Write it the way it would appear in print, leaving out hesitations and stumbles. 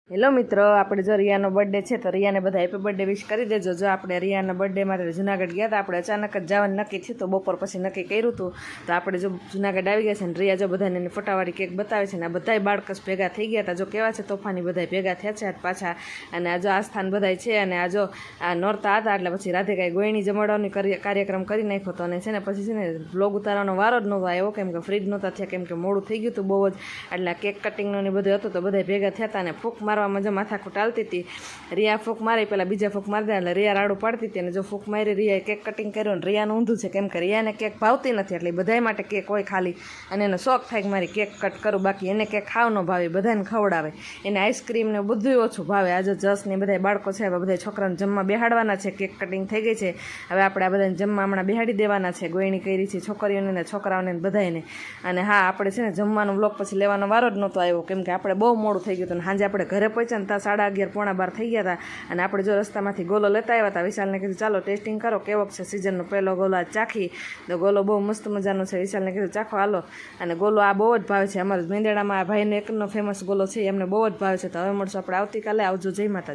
Hello મિત્રો, આપણે જો રિયાનો બર્થડે છે તો રિયાને બધા હેપી બર્થડે વિશ કરી દેજો. જો આપણે રિયાના બર્થડે માટે જુનાગઢ ગયા હતા, આપણે અચાનક જ જવાનું નક્કી થયું તો બપોર પછી નક્કી કર્યું હતું. તો આપણે જો જુનાગઢ આવી ગયા છે ને રિયા જો બધાને એની ફોટાવાળી કેક બતાવે છે ને આ બધાય બાળકસ ભેગા થઈ ગયા હતા. જો કેવા છે તોફાની બધા ભેગા થયા છે આજ પાછા. અને આ જો આસ્થાન બધાય છે અને આ જો આ નોરતા હતા એટલે પછી રાધે કાંઈ ગોયણી જમાડવાનો કાર્યક્રમ કરી નાખ્યો હતો. અને છે ને પછી છે ને બ્લોગ ઉતારવાનો વારો જ નહોતો આવ્યો કેમ કે ફ્રી જ નહોતા થયા, કેમ કે મોડું થઈ ગયું હતું બહુ જ. એટલે કેક કટિંગનું ને બધું હતું તો બધા ભેગા થયા હતા. અને ફૂંક મારવામાં જો માથાકૂટ ચાલતી હતી. રિયા ફૂંક મારી પહેલાં બીજા ફૂંક મારી દે એટલે રિયા રાડું પાડતી હતી. અને જો ફૂંક મારી રિયાએ કેક કટિંગ કર્યો ને રિયાનું ઊંધું છે કેમ કે રિયાને કેક ભાવતી નથી એટલે બધાય માટે કેક હોય ખાલી. અને એનો શોખ થાય કે મારી કેક કટ કરું, બાકી એને કેક ખાવ ન ભાવે, બધાને ખવડાવે. એને આઈસ્ક્રીમ ને બધું ઓછું ભાવે. આજે જસ ને બધા બાળકો છે હવે બધા છોકરાને જમવા બેહાડવાના છે. કેક કટિંગ થઈ ગઈ છે, હવે આપણે આ બધાને જમવા હમણાં બેહાડી દેવાના છે. ગોયણી કરી છે છોકરીઓને ને છોકરાઓને બધાને. અને હા, આપણે છે ને જમવાનું બ્લોગ પછી લેવાનો વારો જ નહોતો આવ્યો કેમ કે આપણે બહુ મોડું થઈ ગયું હતું. અને સાંજે આપણે ઘરે પહોંચ્યા ને ત્યાં 11:30 પોણા 12 થઈ ગયા હતા. અને આપણે જો રસ્તામાંથી ગોલો લેતા આવ્યા હતા. વિશાલને કીધું ચાલો ટેસ્ટિંગ કરો કેવો છે સિઝનનો પહેલો ગોલો. આ ચાખી તો ગોલો બહુ મસ્ત મજાનો છે. વિશાલને કીધું ચાખો હાલો. અને ગોલો આ બહુ જ ભાવે છે. અમારા મેંદેડામાં આ ભાઈનો એકનો ફેમસ ગોલો છે, એમને બહુ જ ભાવે છે. તો હવે મળશું આપણે આવતીકાલે. આવજો, જય માતા.